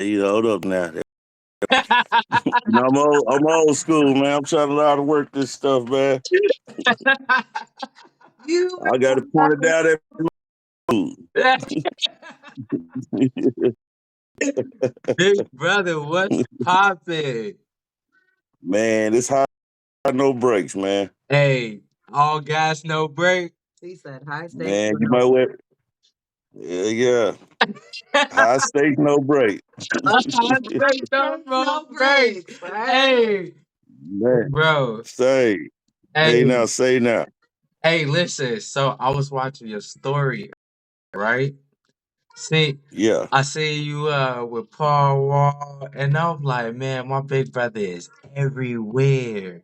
Hold up now. I'm old school, man. I'm trying to learn how to work this stuff, man. You I got to point it out at food. Big brother, what's poppin'? Man, it's hot, no breaks, man. Hey, all gas, no break. He said high stakes. Man, you might well, yeah. High stakes, no break. High stakes, no break. Hey, Man, bro. say, Hey, say now. hey, listen. So I was watching your story, right? See, Yeah, I see you with Paul Wall, and I'm like, man, my big brother is everywhere.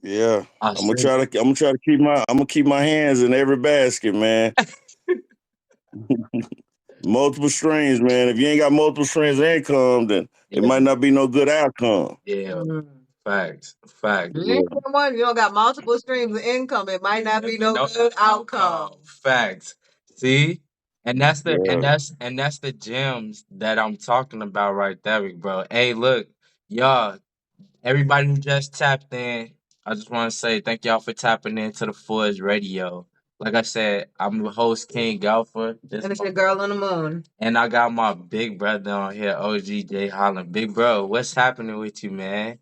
yeah. I said, I'm gonna keep my hands in every basket, man. Multiple streams, man. If you ain't got multiple streams of income, then it yeah, might not be no good outcome. yeah, Mm. facts, facts. You ain't got one. You don't got multiple streams of income. It might not be no good outcome. Facts. See? And that's the Yeah. and that's the gems that I'm talking about right there, big bro. Hey, look, y'all, everybody who just tapped in, I just want to say thank y'all for tapping into the Forge Radio. Like I said, I'm the host King Galfer. And it's your girl on the moon. And I got my big brother on here, OG J Holland. Big bro, what's happening with you, man?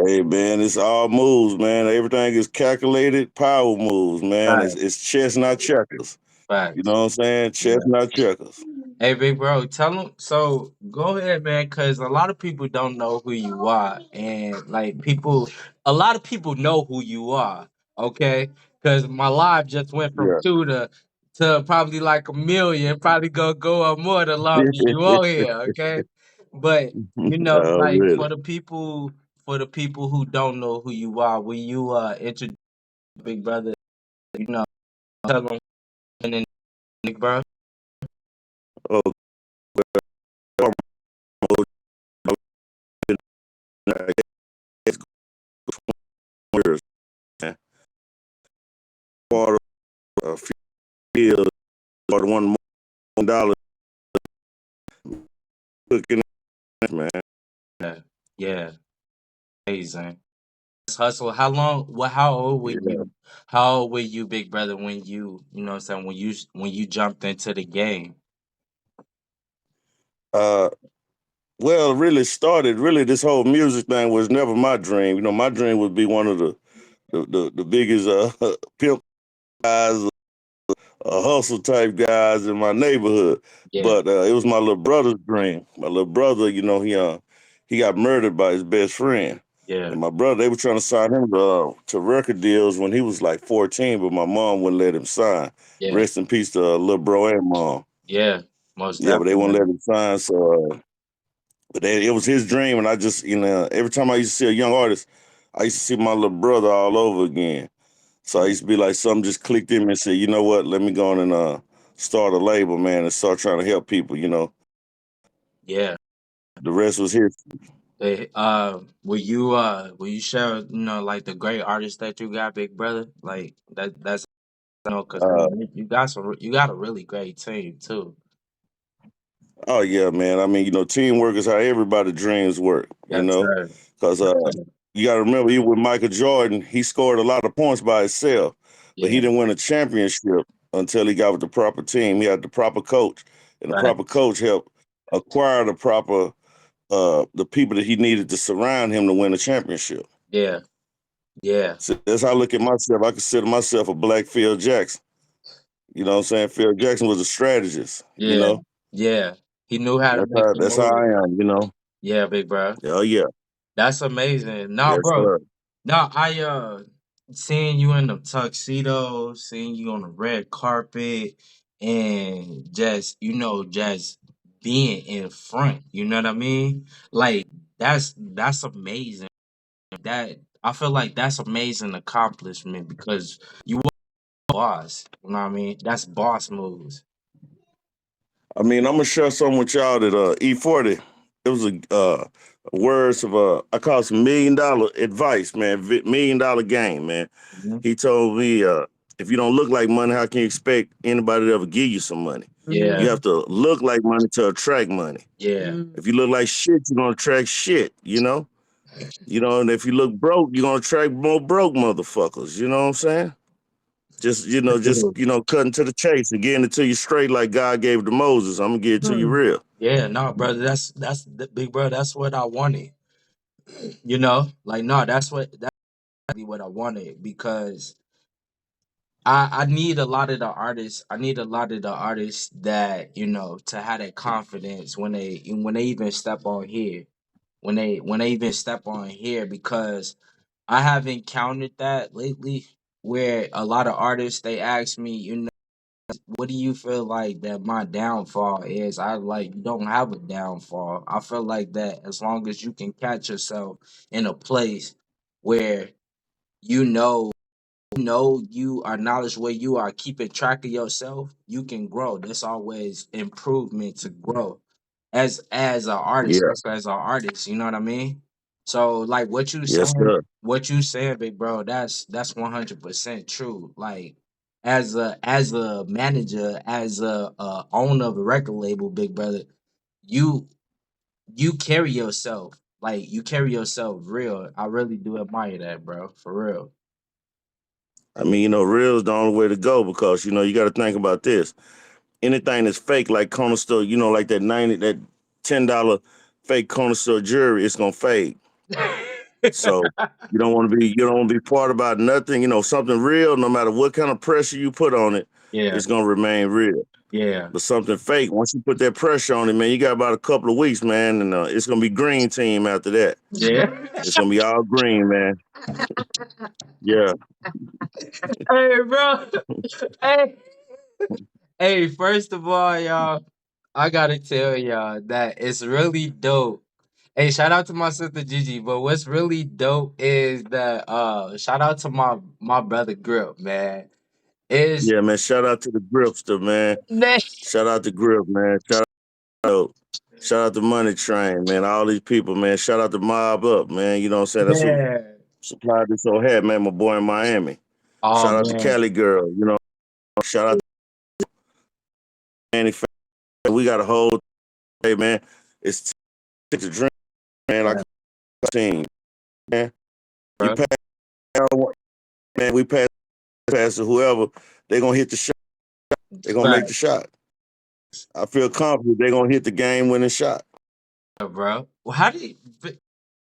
Hey man, it's all moves, man. Everything is calculated power moves, man. Facts. It's chess, not checkers. You know Facts. what I'm saying? Chess, not checkers. Hey, big bro, tell them. So go ahead, man, because a lot of people don't know who you are, and like a lot of people know who you are. Okay, because my live just went from Yeah. 2 to probably like 1 million. Probably gonna go up more the longer you on here. Okay, but like Really. for the people who don't know who you are, will you introduce big brother? You know, tell them, big bro. Oh, it's years, man. Part of a field or $1 million cooking, man. Yeah, yeah, amazing. Hustle. How long? Well, how old were Yeah. you? How old were you, big brother, when you know what I'm saying, when you jumped into the game? Uh, well, it really started. Really, this whole music thing was never my dream. You know, my dream would be one of the biggest pimp guys, hustle type guys in my neighborhood. Yeah, But it was my little brother's dream. My little brother, he got murdered by his best friend. yeah, And my brother, they were trying to sign him to record deals when he was like 14, but my mom wouldn't let him sign. yeah, Rest in peace to little bro and mom. yeah. Most Yeah, but they wouldn't let definitely. him sign. It was his dream, and I just, every time I used to see a young artist, I used to see my little brother all over again. So I used to be like, something just clicked in me and said, you know what? Let me go on and start a label, man, and start trying to help people. Yeah. The rest was history. Hey, will you share like the great artists that you got, big brother? Like that's because Uh, you got a really great team too. oh yeah, man. I mean, teamwork is how everybody dreams work. Yes, sir. Because Yes, sir. you got to remember, even with Michael Jordan, he scored a lot of points by himself, but he Yeah. didn't win a championship until he got with the proper team. He had the proper coach, and the proper Facts. coach helped acquire the people that he needed to surround him to win a championship. Yeah. Yeah. So that's how I look at myself. I consider myself a black Phil Jackson. You know what I'm saying? Phil Jackson was a strategist. Yeah. Yeah. He knew how to make the That's how move. I am. Yeah, big bro. Oh yeah. That's amazing. Nah, Yes, bro. sir. Nah, I seeing you in the tuxedo, seeing you on the red carpet, and just being in front. You know what I mean? Like that's amazing. That I feel like that's amazing accomplishment because you are boss. You know what I mean? That's boss moves. I mean, I'm gonna share something with y'all that E40. It was a words of I call it some $1 million advice, man. $1 million game, man. Mhm. He told me if you don't look like money, how can you expect anybody to ever give you some money? Yeah. You have to look like money to attract money. Yeah. If you look like shit, you're gonna attract shit, you know? And if you look broke, you're gonna attract more broke motherfuckers, you know what I'm saying? Just cutting to the chase and getting it to you straight like God gave it to Moses. I'm gonna get it to you real. Yeah, no, brother, that's the big brother. That's what I wanted. Like no, that's exactly what I wanted because I need a lot of the artists. I need a lot of the artists that to have that confidence when they even step on here, when they even step on here because I have encountered that lately where a lot of artists they ask me, what do you feel like that my downfall is? I like you don't have a downfall. I feel like that as long as you can catch yourself in a place where you know you are knowledge where you are keeping track of yourself, you can grow. There's always improvement to grow as an artist, Yeah. as an artist, you know what I mean? So like Yes, sir. what you saying, big bro, that's 100% true. Like as a manager, as a owner of a record label, big brother, you you carry yourself like you carry yourself real. I really do admire that, bro, for real. I mean, real is the only way to go because, you got to think about this. Anything that's fake, like corner store, like that $10 fake corner store jewelry, it's gonna fade. So you don't want to be part about nothing. Something real, no matter what kind of pressure you put on it, Yeah, it's gonna remain real. yeah, But something fake, once you put that pressure on it, man, you got about a couple of weeks, man, and it's gonna be green team after that. yeah. It's gonna be all green, man. Yeah. Hey, bro. Hey, hey. First of all, y'all, I gotta tell y'all that it's really dope. Hey, shout out to my sister Gigi. But what's really dope is that shout out to my brother Grip, man. Is Yeah, man. Shout out to the Gripster, man. man, Shout out to Grip, man. Shout out to Money Train, man. All these people, man. Shout out to Mob Up, man. You know what I'm saying? That's who man. supplied this old hat, man. My boy in Miami. Oh Shout out to man, Cali Girl. Shout out to Manny. We got a whole day, man. It's to drink, man. Like a team, man. You bro. pass, man. We pass to whoever. They gonna hit the shot. They gonna make Right, the shot. I feel confident they gonna hit the game winning shot. bro. Well, how do you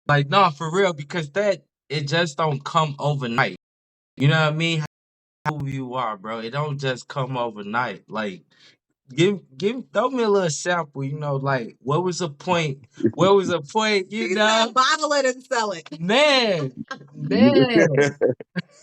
like? No, for real, because that it just don't come overnight. You know what I mean? Who you are, bro. It don't just come overnight. Like throw me a little sample, like what was the point? Where was the point, He said, bottle it and sell it. Man, man.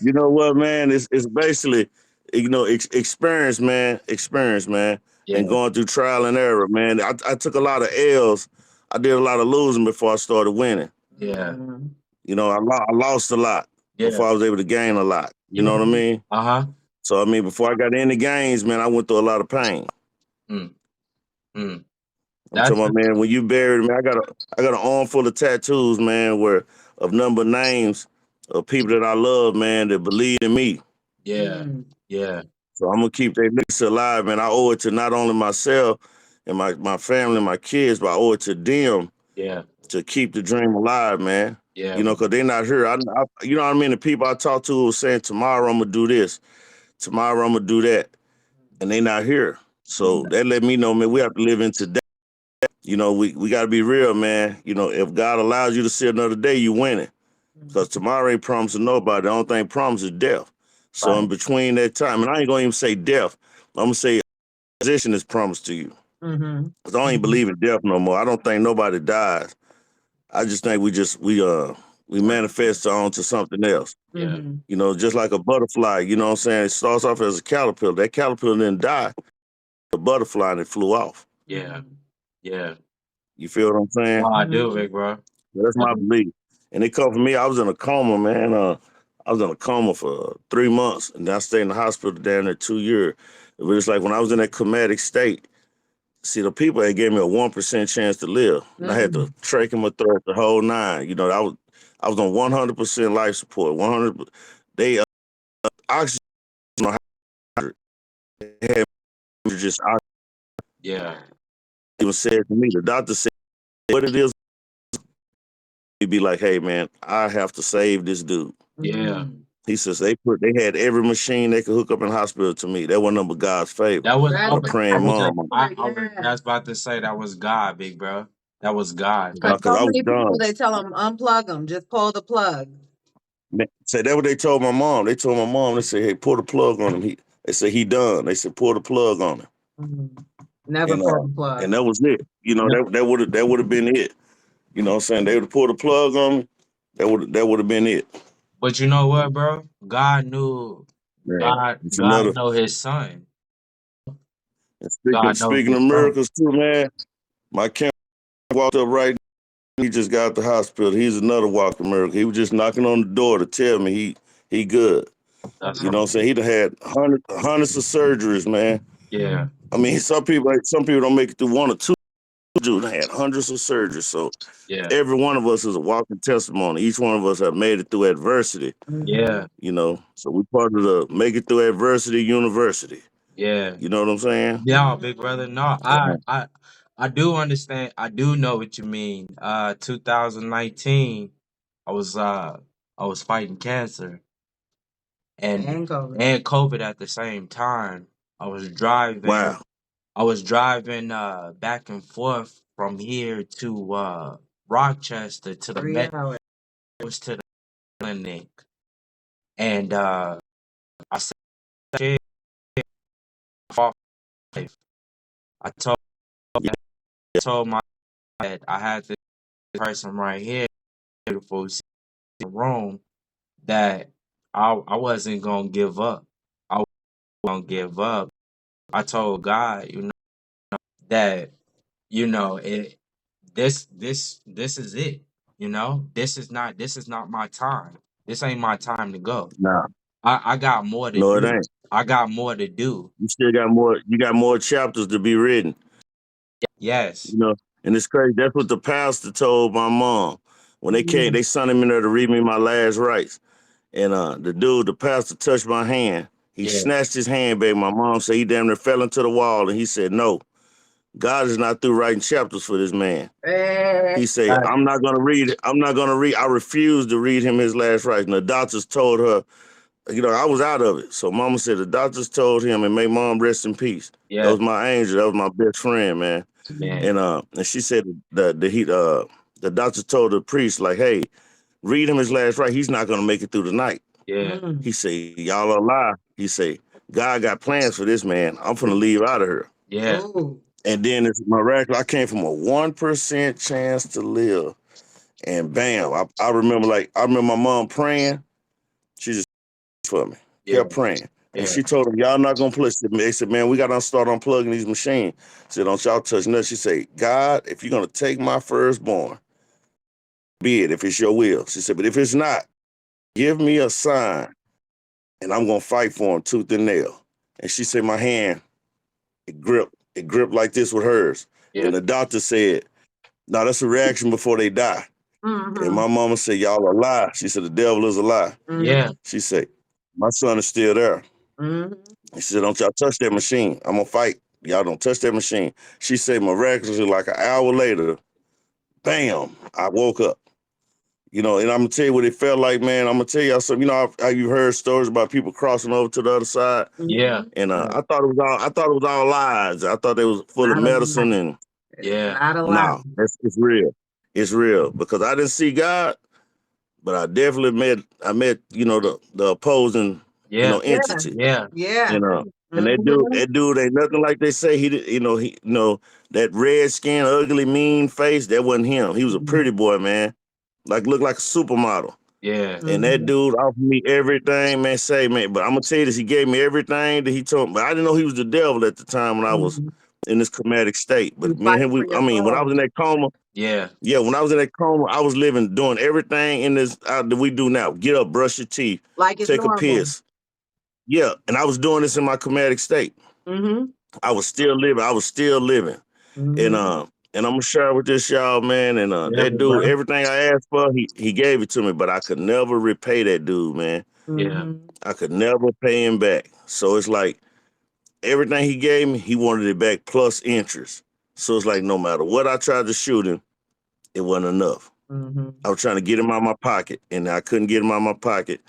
You know what, man? It's basically, experience, man. Experience, man. Yeah, And going through trial and error, man. I took a lot of L's. I did a lot of losing before I started winning. yeah, I lost a lot yeah. before I was able to gain a lot. You know what I mean? Uh-huh. So, I mean, before I got into games, man, I went through a lot of pain. Mm, mm. I'm That's talking about, man, when you buried me, I got an arm full of tattoos, man, of number names of people that I love, man, that believe in me. yeah, yeah, So I'm gonna keep that legacy alive, man. I owe it to not only myself and my family and my kids, but I owe it to them yeah, to keep the dream alive, man. yeah, Because they're not here. You know what I mean? The people I talk to were saying, tomorrow I'm gonna do this, tomorrow I'm gonna do that, and they not here. So that let me know, man, we have to live in today. We got to be real, man. If God allows you to see another day, you winning. Because tomorrow ain't promised to nobody. The only thing promised is death. So right. in between that time, and I ain't gonna even say death. I'm gonna say position is promised to you. Cause I don't even believe in death no more. I don't think nobody dies. I just think we manifest onto something else. Yeah, Just like a butterfly. You know what I'm saying? It starts off as a caterpillar. That caterpillar didn't die. The butterfly and it flew off. yeah, yeah. You feel what I'm saying? Oh, I do, big bro. That's my belief. And it come from me. I was in a coma, man. I was in a coma for 3 months, and I stayed in the hospital down there 2 years. It was like when I was in that comatic state. See, the people had gave me a 1% chance to live. And I had to trach in my throat the whole nine. I was on 100% life support. 100. They oxygen. had me just I Yeah. even said to me, the doctor said what it is, he'd be like, hey man, I have to save this dude. Yeah. He says they had every machine they could hook up in the hospital to me. That wasn't number God's favor. That was That's My praying mom. I was about to say that was God, big bro. That was God. Because Because so I was many people, done. they tell them unplug them, just pull the plug. Say that what they told my mom. They told my mom, they said, hey, pull the plug on him. They said he done. They said, pull the plug on him. Never And pull the plug. and that was it. You know, that would have been it. You know what I'm saying? They would have pulled the plug on me. That would have been it. But you know what, bro? God knew Man, it's God another. know his son. And God knows speaking his of son. miracles too, man. My camp walked up right. He just got out the hospital. He's another walking miracle. He was just knocking on the door to tell me he good. That's You know what I'm saying? He done had hundreds of surgeries, man. yeah. I mean, some people don't make it through one or two. Dude had hundreds of surgeries. So Yeah. every one of us is a walking testimony. Each one of us have made it through adversity. Yeah. You know, so we part of the Make It Through Adversity University. Yeah. You know what I'm saying? Yeah, big brother. No, I do understand. I do know what you mean. 2019, I was fighting cancer and COVID at the same time. I was driving. Wow. I was driving back and forth from here to Rochester to the 3 hours. to the clinic, and I said, "Shit, fuck life." I told my dad I had this person right here, beautiful in the room, that I wasn't gonna give up. I wasn't gonna give up. I told God, that it this is it. This is not my time. This ain't my time to go. Nah. I got more to No, it do. ain't. I got more to do. You still got more. You got more chapters to be written. Yes. You know, and it's crazy. That's what the pastor told my mom when they came. They sent him in there to read me my last rites. And the pastor touched my hand. He Yeah. snatched his hand back. My mom said he damn near fell into the wall, and he said, "No, God is not through writing chapters for this man." He said, "I'm not gonna read it. I'm not gonna read. I refuse to read him his last rites." And the doctors told her, I was out of it. So Mama said the doctors told him, and may Mom rest in peace. Yeah. That was my angel. That was my best friend, man. Man. And she said the doctor told the priest, like, hey, read him his last rite. He's not gonna make it through the night. Yeah. He said, y'all are alive. He said, God got plans for this man. I'm finna leave out of here. Yeah. And then it's miraculous. I came from a 1% chance to live. And bam, I remember my mom praying. She just for me. Yeah. Kept praying. And Yeah. she told them, y'all not gonna push it. They said, man, we gotta start unplugging these machines. Said, don't y'all touch nothing. She said, God, if you're gonna take my firstborn, be it if it's your will. She said, but if it's not, give me a sign and I'm gonna fight for him tooth and nail. And she said, my hand, it gripped like this with hers. Yeah. And the doctor said, no, that's a reaction before they die. And my mama said, y'all are a lie. She said, the devil is a lie. Yeah. She said, my son is still there. She said, don't y'all touch that machine. I'm gonna fight. Y'all don't touch that machine. She said, miraculously, like an hour later, bam, I woke up. And I'm gonna tell you what it felt like, man. I'm gonna tell y'all something. You know how you've heard stories about people crossing over to the other side. Yeah. And I thought it was all lies. I thought they was full of medicine and no, it's real. It's real because I didn't see God, but I definitely met the opposing entity. Yeah. And that dude ain't nothing like they say. That red skin, ugly, mean face. That wasn't him. He was a pretty boy, man. Looked like a supermodel. Yeah. And that dude offered me everything, man. But I'm gonna tell you this: he gave me everything that he told me. But I didn't know he was the devil at the time when I was in this comedic state. But me and him, when I was in that coma, Yeah. when I was in that coma, I was doing everything in this that we do now. Get up, brush your teeth, take a piss. Yeah, and I was doing this in my comedic state. I was still living. And I'm gonna share with this y'all, man. And that dude, everything I asked for, he gave it to me, but I could never repay that dude, man. Yeah. I could never pay him back. So it's like everything he gave me, he wanted it back plus interest. So it's like no matter what I tried to shoot him, it wasn't enough. Mm-hmm. I was trying to get him out of my pocket, and I couldn't get him out of my pocket.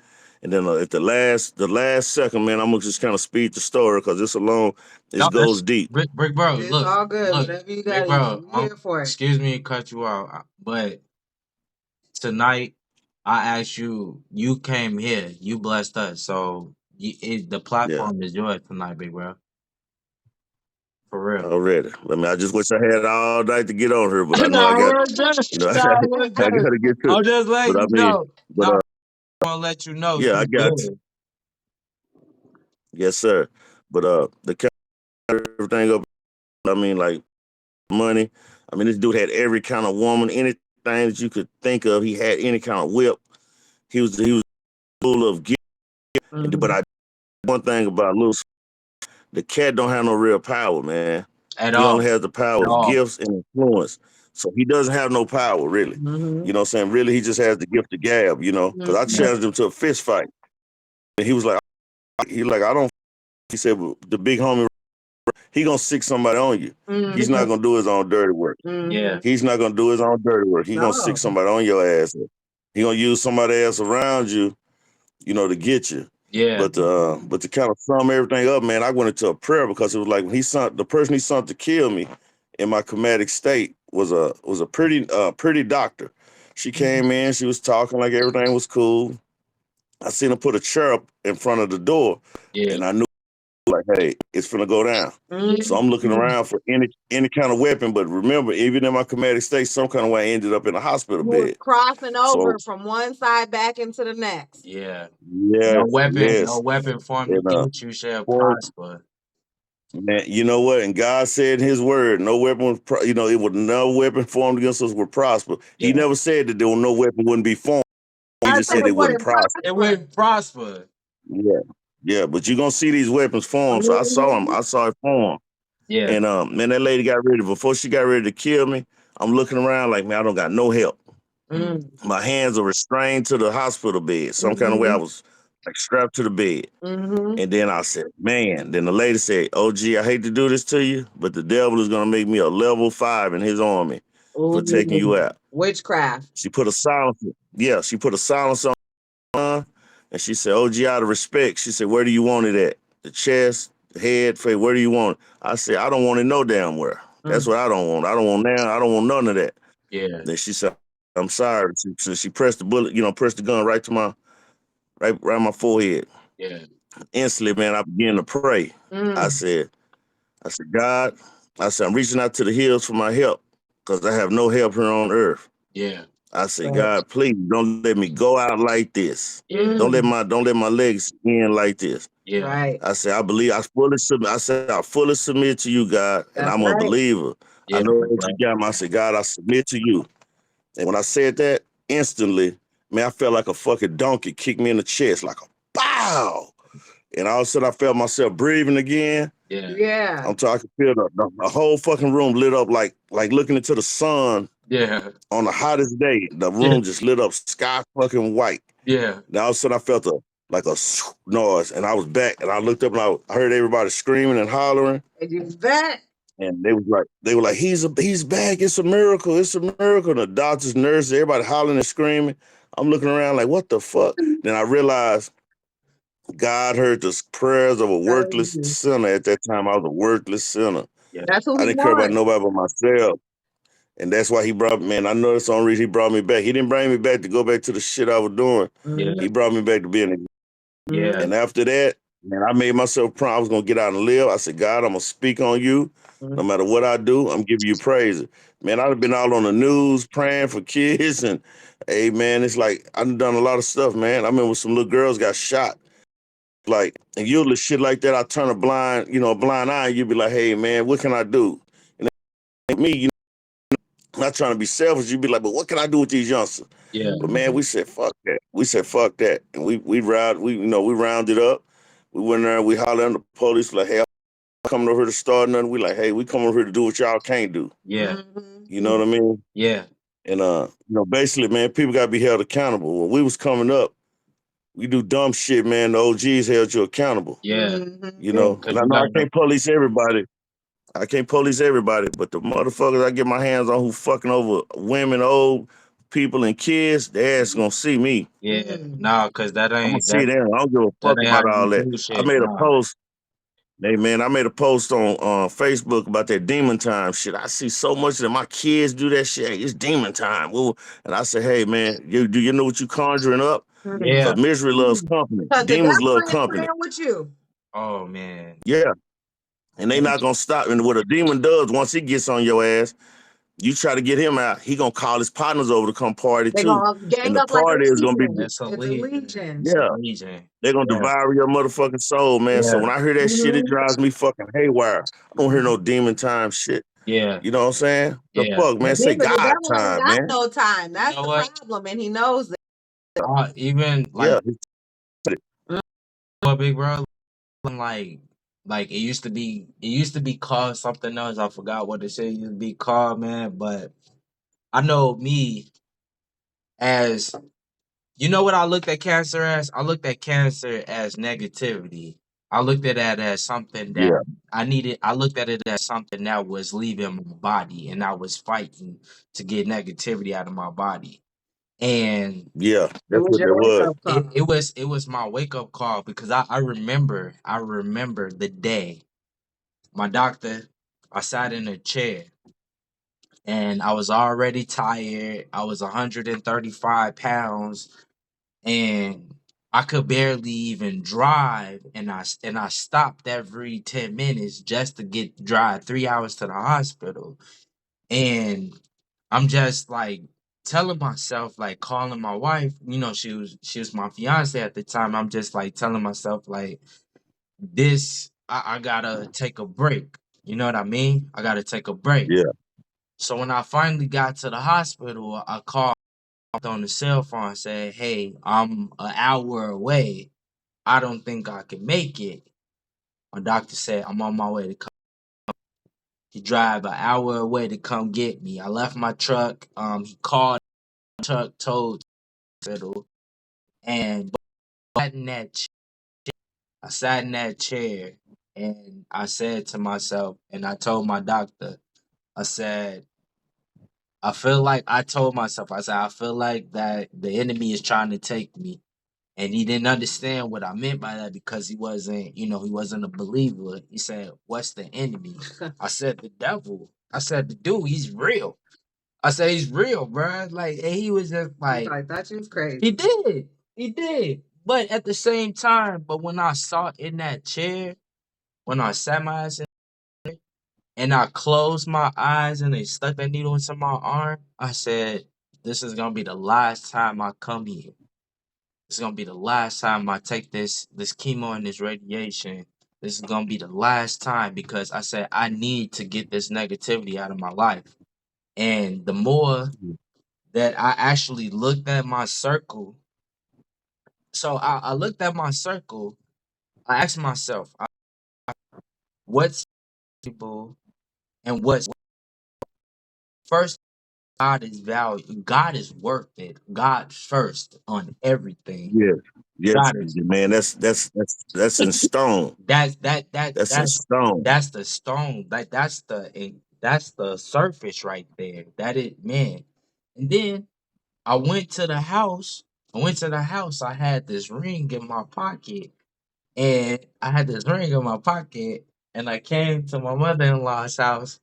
And then at the last second, man, I'm gonna just kind of speed the story because it's a long, No, it goes deep. Brick Bro, It's look, all good. look, Whatever you Brick got, Bro, I'm here for it. excuse me to cut you out, but tonight I asked you, you came here, you blessed us, so the platform is yours tonight, Big Bro. For real. Already. I mean, I just wish I had all night to get on here, but I know Nah, I got, we're good. you know, Nah, we're I good. got to get to I'm it. just letting But I you mean, know. but No, I'm gonna let you know. yeah, I You got, good. yes, sir. But the everything up. I mean, like money. I mean, this dude had every kind of woman, anything that you could think of. He had any kind of whip. He was full of gifts. Mm-hmm. But I one thing about Lil, the cat don't have no real power, man. At He all. only has the power At of all. gifts and influence. So he doesn't have no power, really. Mm-hmm. You know what I'm saying? Really, he just has the gift of gab, you know? Because I Mm-hmm. challenged him to a fist fight. And he was like, I don't, he said, well, the big homie, he going to sick somebody on you. Mm-hmm. He's not going to do his own dirty work. Mm-hmm. Yeah. He's not going to do his own dirty work. He going to sick No. somebody on your ass. He going to use somebody else around you, you know, to get you. Yeah. But to kind of sum everything up, man, I went into a prayer because it was like when the person he sent to kill me in my comedic state was a pretty doctor. She came in, she was talking like everything was cool. I seen her put a chair up in front of the door, Yeah. and I knew like, hey, it's finna go down. Mm-hmm. So I'm looking around for any kind of weapon. But remember, even in my comedic state, some kind of way I ended up in a hospital You were bed. crossing over So from one side back into the next. Yeah. yes, No weapon formed and against you shall for prosper. man, you know what? And God said in His Word, no weapon, it would no weapon formed against us would prosper. He Yeah. never said that there was no weapon wouldn't be formed. He I just said said it it wouldn't wouldn't prosper. It wouldn't prosper. Yeah, yeah. But you're gonna see these weapons form. So I saw him. I saw it form. Yeah. And man, that lady got ready. Before she got ready to kill me, I'm looking around like, man, I don't got no help. Mm-hmm. My hands are restrained to the hospital bed. Some kind of way I was like strapped to the bed. Mm-hmm. And then I said, man. Then the lady said, "Oh, gee, I hate to do this to you, but the devil is gonna make me a level 5 in his army for taking you out." Witchcraft. She put a silencer. Yeah, she put a silencer on, and she said, "Oh, gee, out of respect," she said, "Where do you want it at? The chest, the head, face? Where do you want it?" I said, "I don't want it no damn where. That's what I don't want. I don't want now. I don't want none of that." Yeah. Then she said, "I'm sorry." So she pressed the bullet, pressed the gun right to my right my forehead. Yeah. Instantly, man, I began to pray. I said, God, I said, I'm reaching out to the hills for my help because I have no help here on earth. Yeah. I said, God, please don't let me go out like this. Yeah. Don't let my legs end like this. Yeah. Right. I said, I fully submit. I said, I fully submit to you, God, and That's I'm a right. believer. Yeah. I know that you got me. I said, God, I submit to you. And when I said that, instantly, man, I felt like a fucking donkey kicked me in the chest, like a bow. And all of a sudden, I felt myself breathing again. Yeah. Yeah. I'm talking, feel the whole fucking room lit up like looking into the sun Yeah. on the hottest day. The room just lit up sky fucking white. Yeah. Now all of a sudden, I felt a noise, and I was back, and I looked up, and I heard everybody screaming and hollering. And you bet. And they were like, he's back. It's a miracle. It's a miracle. And the doctors, nurses, everybody hollering and screaming. I'm looking around like, what the fuck? Then I realized God heard the prayers of a worthless sinner. At that time, I was a worthless sinner. Yeah. That's who I he didn't care about wants. nobody but myself. And that's why he brought me, man. I know that's the only reason he brought me back. He didn't bring me back to go back to the shit I was doing. Yeah. He brought me back to being a Yeah. And after that, man, I made myself promise I was going to get out and live. I said, God, I'm going to speak on you. No matter what I do, I'm giving you praise. Man, I've been all on the news praying for kids. And, hey, man, it's like I've done a lot of stuff, man. I remember some little girls got shot. Like, and usually shit like that, I turn a blind eye, and you be like, hey, man, what can I do? And me, not trying to be selfish, you'd be like, but what can I do with these youngsters? Yeah. But man, we said fuck that. We said fuck that, and we rounded up. We went there and we hollered at the police like, hey, I'm coming over here to start nothing. We like, hey, we come over here to do what y'all can't do. Yeah. You know what I mean? Yeah. And basically, man, people gotta be held accountable. When we was coming up, we do dumb shit, man. The OGs held you accountable. Yeah, Mhm. You yeah, know, because and I you know I gotta. can't police everybody. I can't police everybody, but the motherfuckers I get my hands on who fucking over women, old people, and kids, their ass gonna see me. Yeah, Mhm. nah, because that I'm gonna ain't see that them. I don't give a that fuck ain't how about all you that. do I shit. made a Nah. post. Hey man, I made a post on Facebook about that demon time shit. I see so much that my kids do that shit. Hey, it's demon time. Ooh. And I say, hey man, do you know what you conjuring up? Yeah. Because misery loves company. Because the Demons devil love ain't company. playing with you. Oh man. Yeah. And they Yeah. not gonna stop. And what a demon does, once he gets on your ass, you try to get him out, he gonna call his partners over to come party They're too. going to And gang the up like a party is gonna be, legion. That's a It's a legion. legion. It's a yeah, legion. they're gonna Yeah. devour your motherfucking soul, man. So Yeah. when I hear that shit, it drives me fucking haywire. I don't hear no demon time shit. Yeah. You know what I'm saying? The Yeah. fuck, man. Say The God devil ain't time, got man. no time. You That's know the what? problem, and he knows it. Even Yeah. big bro, like it used to be called something else. I forgot what it said used to be called, man. But I know me as you know what I looked at cancer as? I looked at cancer as negativity. I looked at it as something that Yeah. I needed. I looked at it as something that was leaving my body, and I was fighting to get negativity out of my body. And Yeah. It That's was what your that wake was. up call. it was my wake up call because I remember the day my doctor. I sat in a chair and I was already tired. I was 135 pounds and I could barely even drive, and I stopped every 10 minutes just to get drive 3 hours to the hospital, and I'm just like telling myself, like calling my wife, she was my fiance at the time. I'm just like telling myself like this, I gotta take a break. You know what I mean? I gotta take a break. Yeah. So when I finally got to the hospital, I called on the cell phone and said, "Hey, I'm an hour away. I don't think I can make it." My doctor said, "I'm on my way to come." He drive an hour away to come get me. I left my truck. He called the truck, told hospital, and sat in that ch- I sat in that chair, and I said to myself, and I told my doctor, I said, I told myself, I said, I feel like that the enemy is trying to take me. And he didn't understand what I meant by that because he wasn't a believer. He said, "What's the enemy?" I said, "The devil." I said, "The dude, he's real." I said, "He's real, bruh." Like, and he was just like, I thought you was crazy. he did. But at the same time, but when I saw in that chair, when I sat my ass in and I closed my eyes and they stuck that needle into my arm, I said, "This is gonna be the last time I come here. This is gonna be the last time I take this chemo and this radiation. This is gonna be the last time because I said I need to get this negativity out of my life." And the more that I actually looked at my circle, so I looked at my circle, I asked myself, what's people and what's first God is value. God is worth it. God first on everything. Yes. Yes, God is man. That's in stone. That's that that That's in that's stone. that's the stone. That's the surface right there. That it man. And then I went to the house. I went to the house. I had this ring in my pocket. And I had this ring in my pocket. And I came to my mother-in-law's house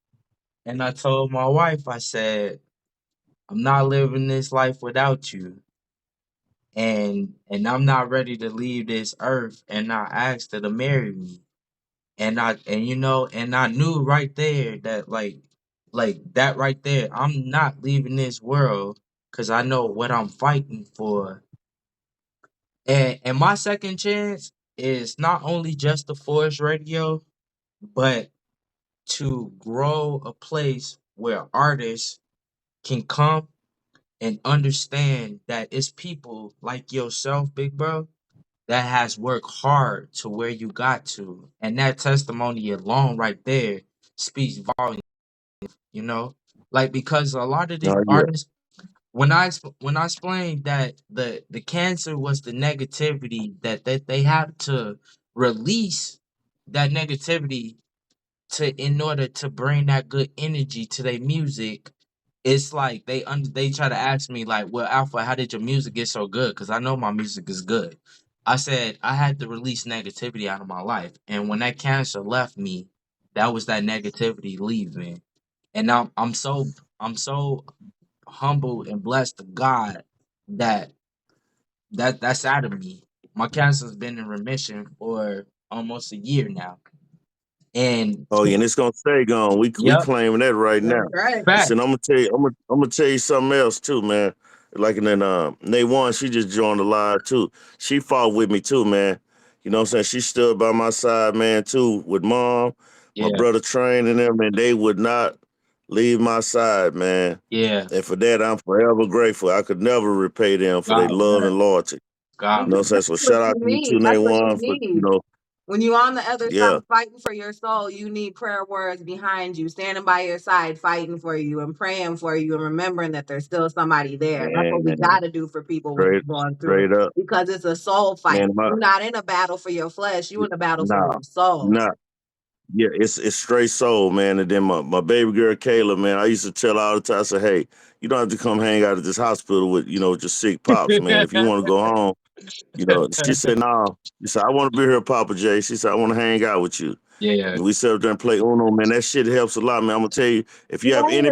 and I told my wife, I said, "I'm not living this life without you. And I'm not ready to leave this earth." And I asked her to marry me. And I knew right there that like that right there, I'm not leaving this world because I know what I'm fighting for. And my second chance is not only just the Forest Radio, but to grow a place where artists can come and understand that it's people like yourself, big bro, that has worked hard to where you got to. And that testimony alone right there speaks volumes, you know? Like because a lot of these Oh yeah. artists, when I explained that the cancer was the negativity that they have to release that negativity to in order to bring that good energy to their music. It's like they try to ask me like, well, Alpha, how did your music get so good? Because I know my music is good. I said I had to release negativity out of my life, and when that cancer left me, that was that negativity leaving. And I'm so humble and blessed to God that that's out of me. My cancer's been in remission for almost a year now, and Oh, yeah, and it's gonna stay gone. We yep, claiming that right That's now. right. Listen, fact. I'm gonna tell you, I'm gonna tell you something else too, man. Like and then Nate one, she just joined the live too. She fought with me too, man. You know what I'm saying? She stood by my side, man, too, with mom, my Yeah, brother Train and them, and they would not leave my side, man. yeah. And for that, I'm forever grateful. I could never repay them for their God love bless. and loyalty. God You know what I'm saying? bless. So That's what shout out you to you too, need. Nate That's what you one, for need. When you're on the other yeah. side fighting for your soul, you need prayer words behind you, standing by your side, fighting for you and praying for you and remembering that there's still somebody there. That's what we Man, gotta do for people when straight they're going through straight up. because it's a soul fight. Man, my You're not in a battle for your flesh, you're in a battle for nah, your soul. nah. Yeah, it's straight soul, man. And then my baby girl Kayla, man, I used to tell her all the time, I said, hey, you don't have to come hang out at this hospital with, just sick pops, man. If you want to go home, she said, no. She said, I want to be here, Papa J. She said, I want to hang out with you. Yeah. And we sit up there and play Uno, man. That shit helps a lot, man. I'm gonna tell you, if you have any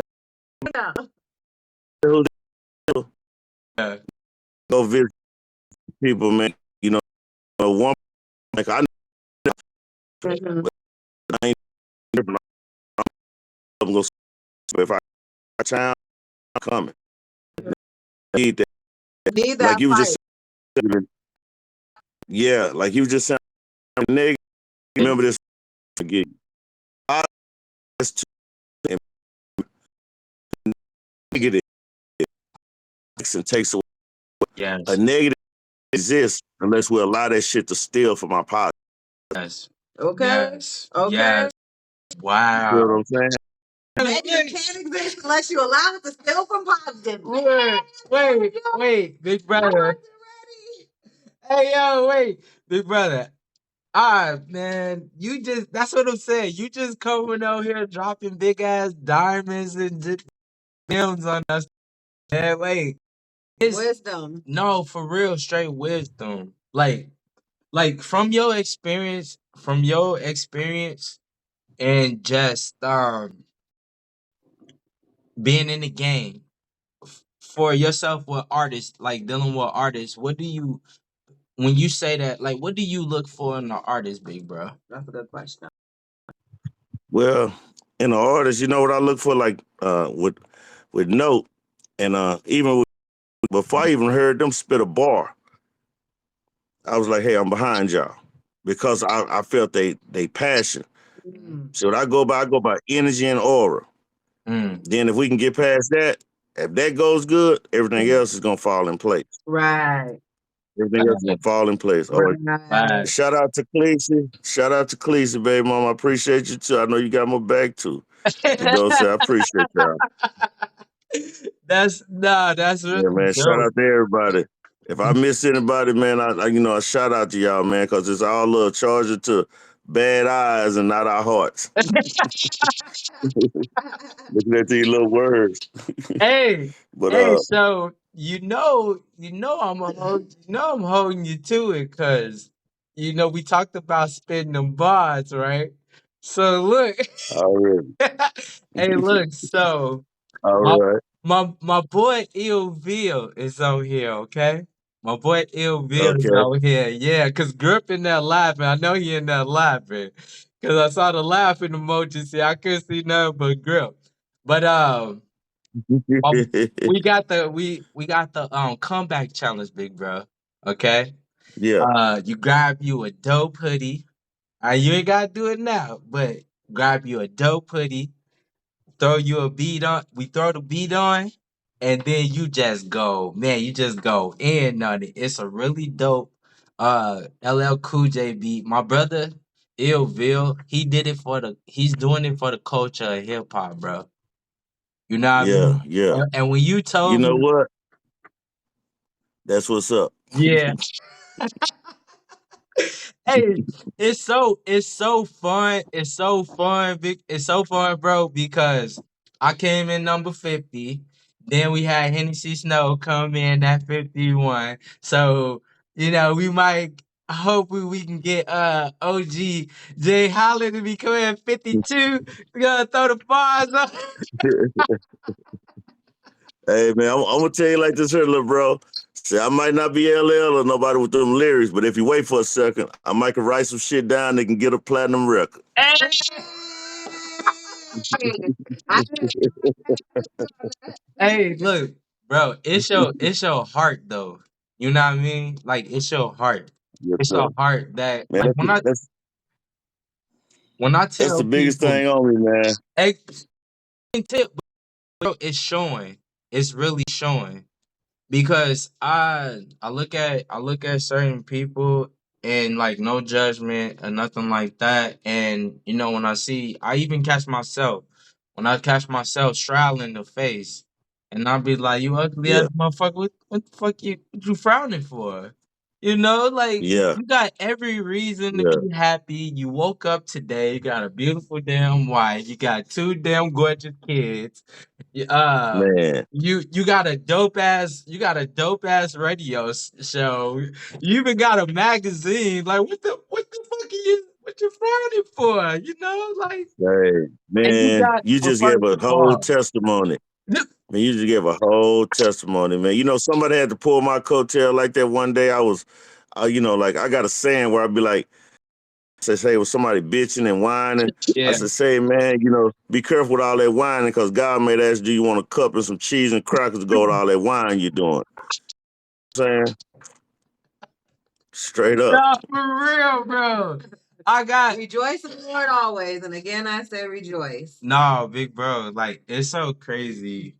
Yeah. who Yeah. go visit people, man, one like I Mhm. ain't never go if I town I'm coming. Need that. Need Like that you was just fight. saying, yeah, like you was just saying, nigga, remember this, forget. I just negative and takes away a Yes. negative exists unless we allow that shit to steal from our positive. Yes. Okay. Yes. Okay. Yes. You feel what Wow. I'm saying? Negative can't exist unless you allow it to steal from positive. Wait, big brother. Hey, yo, wait, big brother. Ah, man, that's what I'm saying. You just coming out here dropping big ass diamonds and gems on us. Man, wait. It's, Wisdom. no, for real, straight wisdom. Like from your experience and just being in the game for yourself with artists, like dealing with artists, when you say that, like, what do you look for in an artist, big bro? That's a good question. Well, in the artist, you know what I look for, like with Note, and even before I even heard them spit a bar, I was like, hey, I'm behind y'all because I felt they passion. Mm. So what I go by energy and aura. Mm, Then if we can get past that, if that goes good, everything Mhm. else is gonna fall in place. Right. Everything else is gonna facts, fall in place. Oh, Right. facts. shout out to Cleese. Shout out to Cleese, baby mom. I appreciate you too. I know you got my back too. You know what I'm saying? I appreciate y'all. That's Yeah, really man. Shout dope. out to everybody. If I miss anybody, man, I shout out to y'all, man, because it's all love. Charge it to bad eyes and not our hearts. Looking at these little words. Hey, But hey, so I'm holding you to it because we talked about spitting them bars, right? So look, already. hey, look, so All my right. my boy Illville is on here, okay? My boy Illville is Okay. on here, yeah, cause Grip in there laughing. I know he in there laughing, cause I saw the laughing emoji. See, I couldn't see nothing but Grip, but um, we got the comeback challenge, big bro. Okay, Yeah. you grab you a dope hoodie. You ain't gotta do it now, but grab you a dope hoodie, throw you a beat on. We throw the beat on, and then you just go, man. You just go in on it. It's a really dope LL Cool J beat. My brother Illville, he's doing it for the culture of hip hop, bro. You know what I Yeah. mean? Yeah. And when you You told know me, what? That's what's up. Yeah. Hey, it's so fun. It's so fun, bro, because I came in number 50. Then we had Hennessy Snow come in at 51. So, we might hopefully we can get OG Jay Holland to be coming at 52. We gotta throw the bars up. Hey man, I'm gonna tell you like this here, little bro. See, I might not be LL or nobody with them lyrics, but if you wait for a second, I might can write some shit down that can get a platinum record. Hey, I Hey, look, bro, it's your heart though. You know what I mean? Like it's your heart. Yes, It's sir. your heart that Man, like when I that's the tell biggest people, thing on me, man. hey, tip, bro, it's showing. It's really showing. Because I look at certain people and like no judgment or nothing like that. And when I even catch myself when I catch myself straddling the face and I'll be like, you ugly ass Yeah, motherfucker, what the fuck you frowning for? Like yeah, you got every reason to yeah, be happy. You woke up today, you got a beautiful damn wife, you got two damn gorgeous kids. Uh man. you got a dope ass radio show. You even got a magazine. Like what the fuck what you frowning for? Like, Hey, and you man, got you well just gave first a of whole all, testimony. Man, you just gave a whole testimony, man. You know, somebody had to pull my coattail like that one day. Like I got a saying where I'd be like, say, was somebody bitching and whining. I yeah. said, say, man, be careful with all that whining because God made ask, do you want a cup and some cheese and crackers to go with all that wine you're doing? Saying straight up. No, for real, bro. I got rejoice in the Lord always. And again, I say rejoice. no, big bro. Like it's so crazy.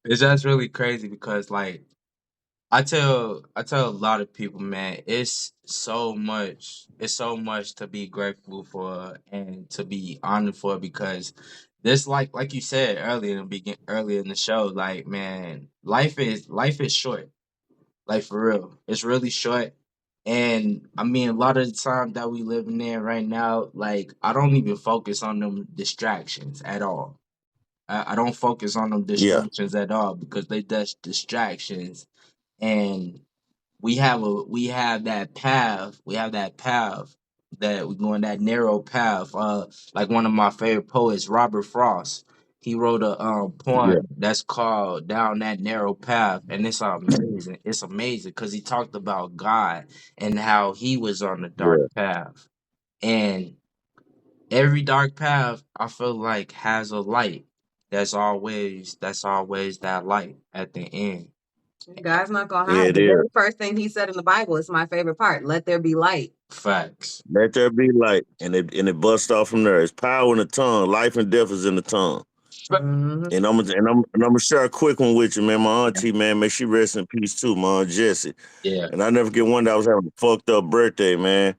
It's just really crazy because like I tell a lot of people, man, it's so much to be grateful for and to be honored for because this like you said earlier in the show, like man, life is short. Like for real. It's really short. And I mean a lot of the time that we living in right now, like I don't even focus on them distractions at all. I don't focus on them Yeah, distractions at all because they just distractions and we have that path that we're going that narrow path. Like one of my favorite poets, Robert Frost, he wrote a yeah, poem that's called Down That Narrow Path, and it's amazing because he talked about God and how he was on the dark yeah. path. And every dark path I feel like has a light. That's always that light at the end. God's not gonna Yeah, hide. it The is. very first thing he said in the Bible is my favorite part. Let there be light. Facts. Let there be light. And it busts off from there. It's power in the tongue. Life and death is in the tongue. Mhm. And I'm gonna share a quick one with you, man. My auntie, man, may she rest in peace too, my aunt Jessie. Yeah. And I never get one day I was having a fucked up birthday, man.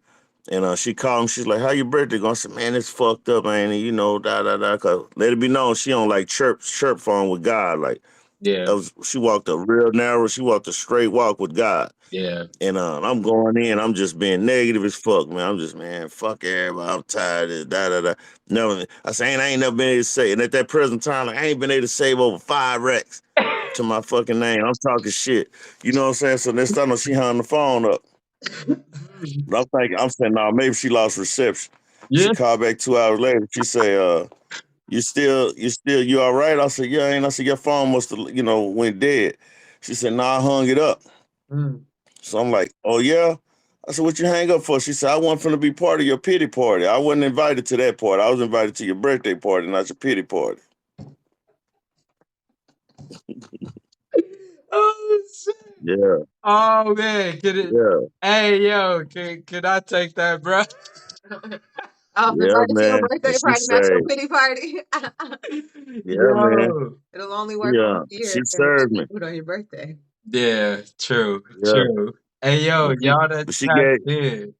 And she called me. She's like, "How your birthday going?" I said, "Man, it's fucked up, man. And, da da da." Cause let it be known, she on like chirp phone with God. Like Yeah. she walked a real narrow. She walked a straight walk with God. Yeah. And I'm going in. I'm just being negative as fuck, man. I'm just, man, fuck everybody. I'm tired of this. Da da da. Never. I say, I ain't never been able to say. And at that present time, like, I ain't been able to save over 5 racks to my fucking name. I'm talking shit. You know what I'm saying? So next time she hung the phone up. But I'm saying, no, maybe she lost reception. She Yeah. called back 2 hours later. She say, you all right? I said, yeah, I ain't. I said, your phone must have, went dead. She said, no, I hung it up. Mm. So I'm like, oh yeah? I said, what you hang up for? She said, I wasn't finna be part of your pity party. I wasn't invited to that party. I was invited to your birthday party, not your pity party. Oh shit. Yeah, Oh man, yeah, hey yo, can I take that, bro? yeah, Invited to your man. And birthday she party, not your say, pity party. yeah, man. Yo. It'll only work Yeah, once a year she if there's served me. food on your birthday. Yeah, true, Yeah, true. Hey yo, but she, y'all that but she tapped gave, in.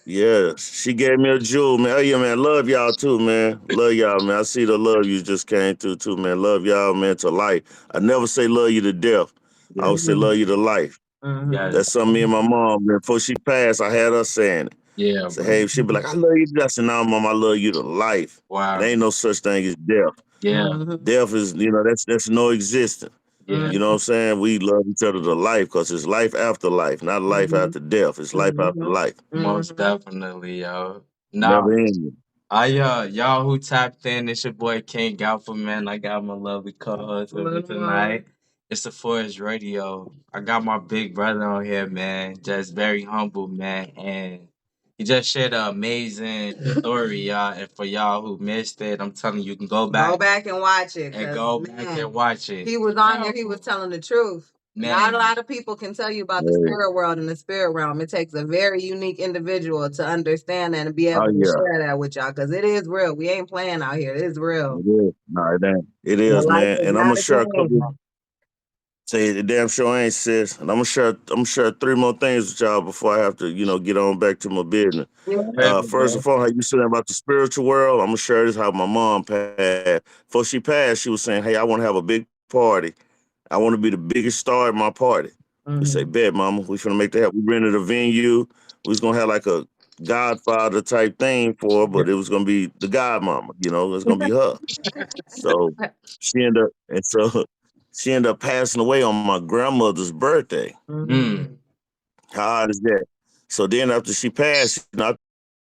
yeah, she gave me a jewel, man. Oh yeah, man. Love y'all too, man. Love y'all, man. I see the love you just came through too, man. Love y'all, man, to life. I never say love you to death, I always say love you to life. Yes. That's something me and my mom, before she passed, I had her saying it. Yeah, Say, bro. hey, she'd be like, I love you. I said, no, mom, I love you to life. Wow. There ain't no such thing as death. Yeah. Death is, that's no existence. Yeah. You know what I'm saying? We love each other to life because it's life after life, not life after death. It's life after life. Most definitely, yo. Never Now, ending. y'all who tapped in, it's your boy King Galfa, man. I got my lovely co-host with me tonight. It's the Forest Radio. I got my big brother on here, man. Just very humble, man. And he just shared an amazing story, y'all. And for y'all who missed it, I'm telling you, you can go back and watch it. and 'cause, go back man, and watch it. He was on there. He was telling the truth. Not a lot of people can tell you about the spirit world and the spirit realm. It takes a very unique individual to understand that and be able to share that with y'all because it is real. We ain't playing out here. It is real. It is. No, it ain't. It Your is, life man. is And I'm not gonna a share a game. couple. Say the damn show ain't, sis. And I'm gonna share 3 more things with y'all before I have to, get on back to my business. First of all, how you said about the spiritual world, I'm gonna share this how my mom passed. Before she passed, she was saying, hey, I want to have a big party. I want to be the biggest star at my party. We say, bet, mama, we finna make that happen. We rented a venue. We was gonna have like a Godfather type thing for her, but it was gonna be the Godmama, it was gonna be her. So she ended up passing away on my grandmother's birthday. How odd is that? So then after she passed, I